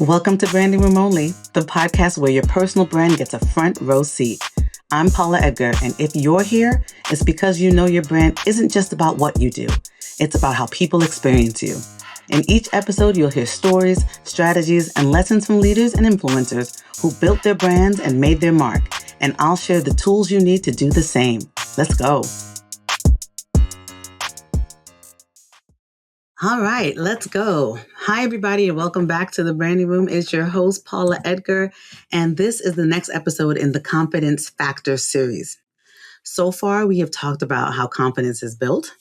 Welcome to Branding Room Only, the podcast where your personal brand gets a front row seat. I'm Paula Edgar, and if you're here, it's because you know your brand isn't just about what you do. It's about how people experience you. In each episode, you'll hear stories, strategies, and lessons from leaders and influencers who built their brands and made their mark. And I'll share the tools you need to do the same. Let's go. All right, let's go. Hi, everybody, and welcome back to the Branding Room. It's your host, Paula Edgar, and this is the next episode in the Confidence Factor series. So far, we have talked about how confidence is built.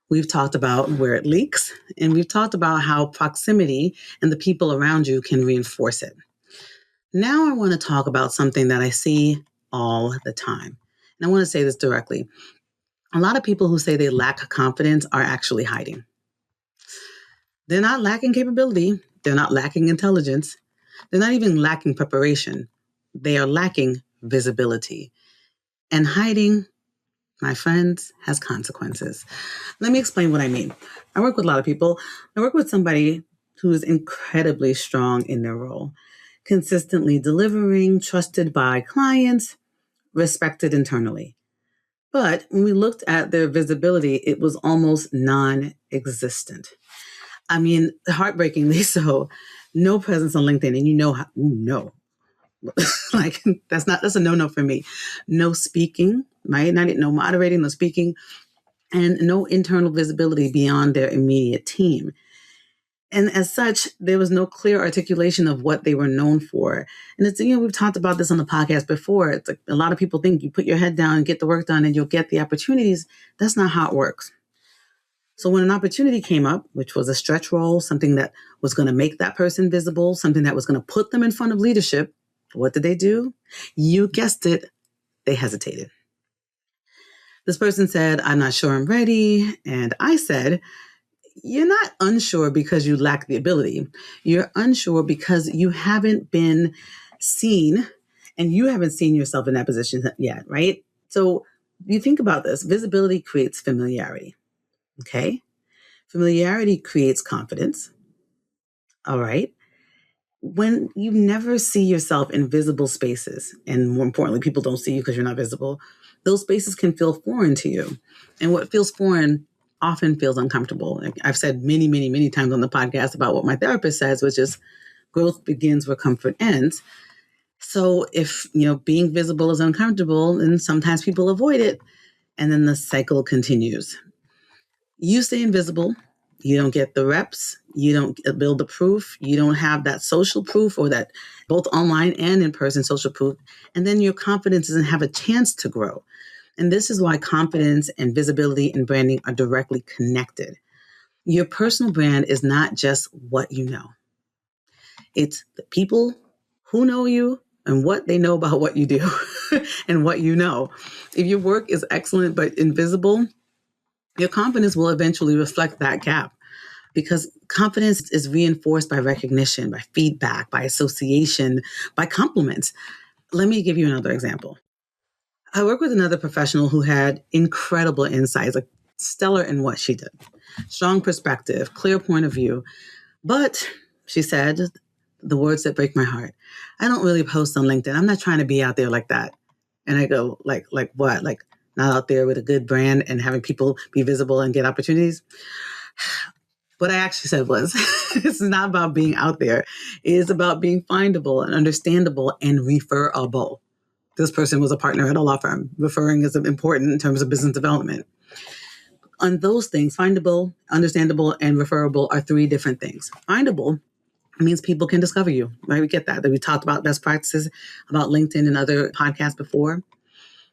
We've talked about where it leaks, and we've talked about how proximity and the people around you can reinforce it. Now I want to talk about something that I see all the time. And I want to say this directly. A lot of people who say they lack confidence are actually hiding. They're not lacking capability. They're not lacking intelligence. They're not even lacking preparation. They are lacking visibility. And hiding, my friends, has consequences. Let me explain what I mean. I work with a lot of people. I work with somebody who is incredibly strong in their role, consistently delivering, trusted by clients, respected internally. But when we looked at their visibility, it was almost non-existent. I mean, heartbreakingly so, no presence on LinkedIn. And you know, like that's a no-no for me. No speaking, right? No moderating, no speaking, and no internal visibility beyond their immediate team. And as such, there was no clear articulation of what they were known for. And it's, we've talked about this on the podcast before. It's like a lot of people think you put your head down and get the work done and you'll get the opportunities. That's not how it works. So when an opportunity came up, which was a stretch role, something that was going to make that person visible, something that was going to put them in front of leadership, what did they do? You guessed it, they hesitated. This person said, I'm not sure I'm ready. And I said, you're not unsure because you lack the ability. You're unsure because you haven't been seen and you haven't seen yourself in that position yet, right? So you think about this, visibility creates familiarity. Okay. Familiarity creates confidence. All right. When you never see yourself in visible spaces, and more importantly, people don't see you because you're not visible, those spaces can feel foreign to you. And what feels foreign often feels uncomfortable. Like I've said many, many, many times on the podcast about what my therapist says, which is growth begins where comfort ends. So if, being visible is uncomfortable, then sometimes people avoid it, and then the cycle continues. You stay invisible. You don't get the reps. You don't build the proof. You don't have that social proof or that both online and in-person social proof. And then your confidence doesn't have a chance to grow. And this is why confidence and visibility and branding are directly connected. Your personal brand is not just what you know. It's the people who know you and what they know about what you do and what you know. If your work is excellent but invisible, your confidence will eventually reflect that gap, because confidence is reinforced by recognition, by feedback, by association, by compliments. Let me give you another example. I work with another professional who had incredible insights, like stellar in what she did, strong perspective, clear point of view. But she said the words that break my heart. I don't really post on LinkedIn. I'm not trying to be out there like that. And I go, like what? Like, not out there with a good brand and having people be visible and get opportunities. What I actually said was, it's not about being out there. It is about being findable and understandable and referable. This person was a partner at a law firm. Referring is important in terms of business development. On those things, findable, understandable, and referable are three different things. Findable means people can discover you, right? We get that we talked about best practices about LinkedIn and other podcasts before.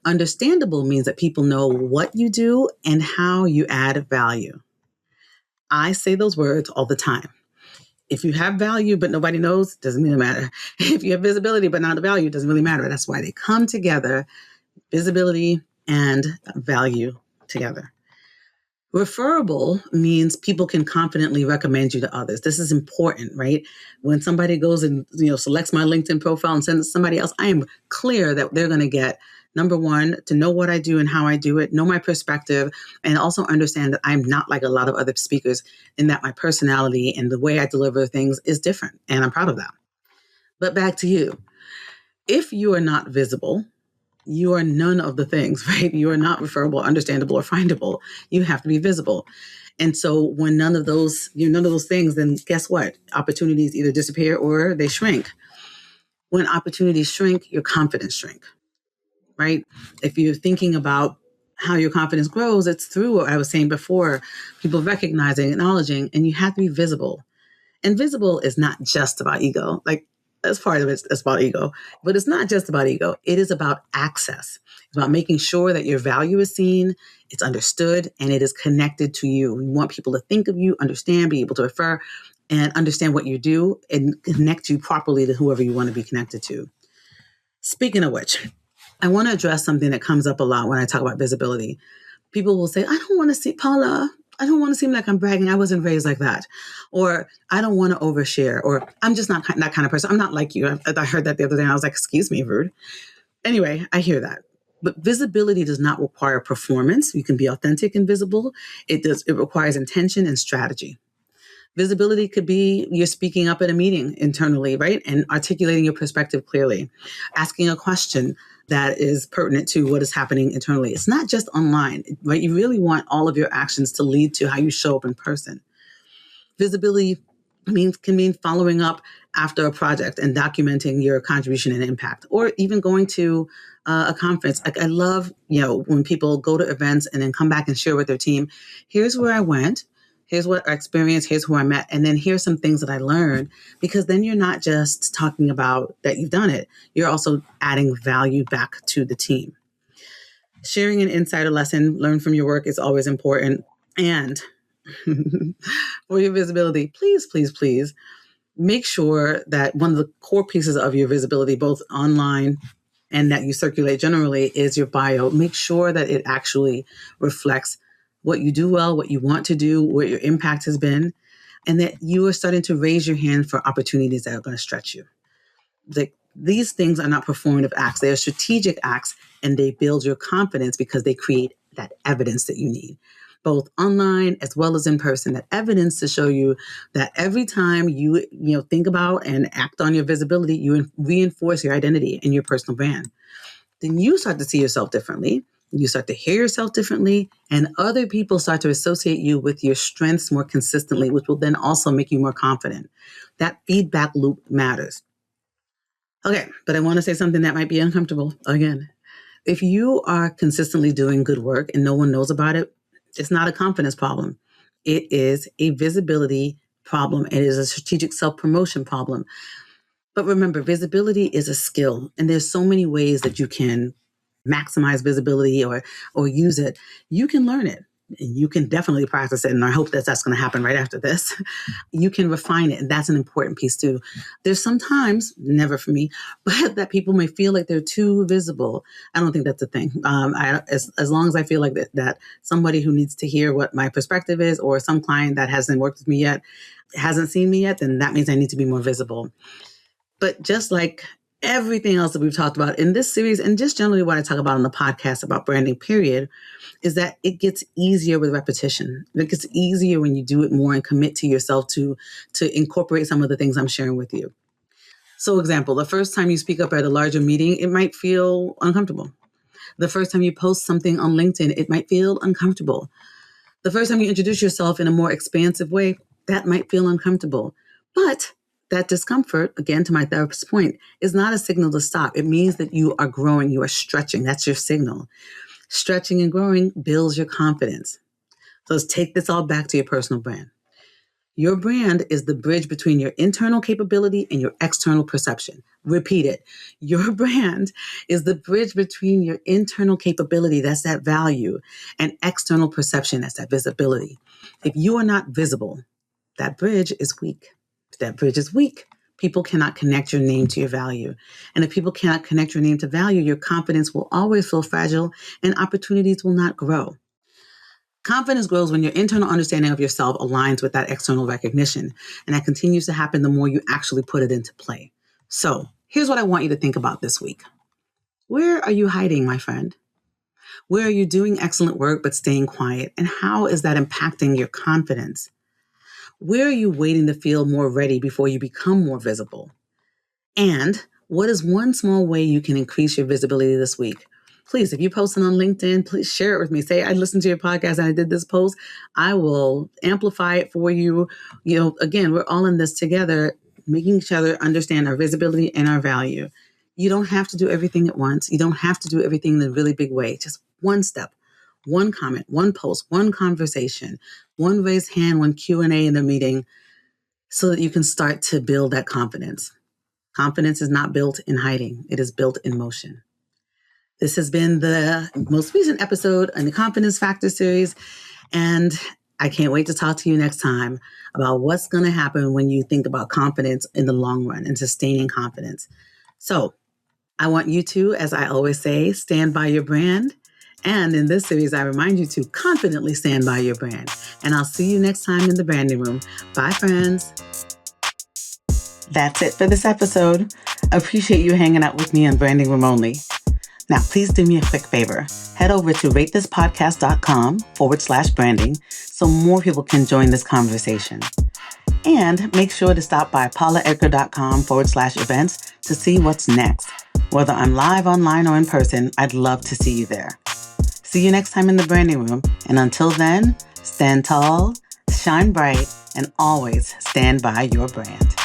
Understandable means that people know what you do and how you add value. I say those words all the time. If you have value but nobody knows, doesn't really matter. If you have visibility but not the value, doesn't really matter. That's why they come together, visibility and value together. Referable means people can confidently recommend you to others. This is important, right? When somebody goes and selects my LinkedIn profile and sends it to somebody else, I am clear that they're going to get, number one, to know what I do and how I do it, know my perspective, and also understand that I'm not like a lot of other speakers in that my personality and the way I deliver things is different. And I'm proud of that. But back to you. If you are not visible, you are none of the things, right? You are not referable, understandable, or findable. You have to be visible. And so when you're none of those things, then guess what? Opportunities either disappear or they shrink. When opportunities shrink, your confidence shrink, right? If you're thinking about how your confidence grows, it's through what I was saying before, people recognizing, acknowledging, and you have to be visible. And visible is not just about ego. Like, that's part of it, it's about ego. But it's not just about ego. It is about access. It's about making sure that your value is seen, it's understood, and it is connected to you. You want people to think of you, understand, be able to refer, and understand what you do and connect you properly to whoever you want to be connected to. Speaking of which, I want to address something that comes up a lot when I talk about visibility. People will say, I don't want to see Paula. I don't want to seem like I'm bragging. I wasn't raised like that. Or I don't want to overshare. Or I'm just not that kind of person. I'm not like you. I heard that the other day and I was like, excuse me, rude. Anyway, I hear that. But visibility does not require performance. You can be authentic and visible. It requires intention and strategy. Visibility could be you're speaking up at a meeting internally, right? And articulating your perspective clearly, asking a question that is pertinent to what is happening internally. It's not just online, right? You really want all of your actions to lead to how you show up in person. Visibility can mean following up after a project and documenting your contribution and impact, or even going to a conference. Like I love, when people go to events and then come back and share with their team, here's where I went. Here's what I experienced. Here's who I met. And then here's some things that I learned, because then you're not just talking about that you've done it. You're also adding value back to the team. Sharing an insider lesson learned from your work is always important. And for your visibility, please, please, please make sure that one of the core pieces of your visibility, both online and that you circulate generally, is your bio. Make sure that it actually reflects what you do well, what you want to do, what your impact has been, and that you are starting to raise your hand for opportunities that are going to stretch you. These things are not performative acts. They are strategic acts, and they build your confidence because they create that evidence that you need, both online as well as in person, that evidence to show you that every time you think about and act on your visibility, you reinforce your identity and your personal brand. Then you start to see yourself differently. You start to hear yourself differently, and other people start to associate you with your strengths more consistently, which will then also make you more confident. That feedback loop matters. Okay, but I want to say something that might be uncomfortable again. If you are consistently doing good work and no one knows about it, it's not a confidence problem. It is a visibility problem. It is a strategic self-promotion problem. But remember, visibility is a skill, and there's so many ways that you can maximize visibility or use it. You can learn it. And you can definitely practice it, and I hope that's going to happen right after this. You can refine it, and that's an important piece too. There's sometimes, never for me, but that people may feel like they're too visible. I don't think that's a thing. As long as I feel like that somebody who needs to hear what my perspective is, or some client that hasn't worked with me yet, hasn't seen me yet, then that means I need to be more visible. But just like everything else that we've talked about in this series, and just generally what I talk about on the podcast about branding, period, is that it gets easier with repetition. It gets easier when you do it more and commit to yourself to incorporate some of the things I'm sharing with you. So, example, the first time you speak up at a larger meeting, it might feel uncomfortable. The first time you post something on LinkedIn, it might feel uncomfortable. The first time you introduce yourself in a more expansive way, that might feel uncomfortable. But that discomfort, again, to my therapist's point, is not a signal to stop. It means that you are growing, you are stretching. That's your signal. Stretching and growing builds your confidence. So let's take this all back to your personal brand. Your brand is the bridge between your internal capability and your external perception. Repeat it. Your brand is the bridge between your internal capability, that's that value, and external perception, that's that visibility. If you are not visible, that bridge is weak. If that bridge is weak, people cannot connect your name to your value. And if people cannot connect your name to value, your confidence will always feel fragile and opportunities will not grow. Confidence grows when your internal understanding of yourself aligns with that external recognition. And that continues to happen the more you actually put it into play. So here's what I want you to think about this week. Where are you hiding, my friend? Where are you doing excellent work but staying quiet? And how is that impacting your confidence? Where are you waiting to feel more ready before you become more visible? And what is one small way you can increase your visibility this week? Please, if you're posting on LinkedIn, please share it with me. Say, I listened to your podcast and I did this post. I will amplify it for you. Again, we're all in this together, making each other understand our visibility and our value. You don't have to do everything at once. You don't have to do everything in a really big way. Just one step, one comment, one post, one conversation, one raised hand, one Q&A in the meeting, so that you can start to build that confidence. Confidence is not built in hiding. It is built in motion. This has been the most recent episode in the Confidence Factor series, and I can't wait to talk to you next time about what's going to happen when you think about confidence in the long run and sustaining confidence. So I want you to, as I always say, stand by your brand. And in this series, I remind you to confidently stand by your brand. And I'll see you next time in the branding room. Bye, friends. That's it for this episode. Appreciate you hanging out with me on Branding Room Only. Now, please do me a quick favor. Head over to ratethispodcast.com/branding so more people can join this conversation. And make sure to stop by paulaedgar.com/events to see what's next. Whether I'm live, online, or in person, I'd love to see you there. See you next time in the branding room. And until then, stand tall, shine bright, and always stand by your brand.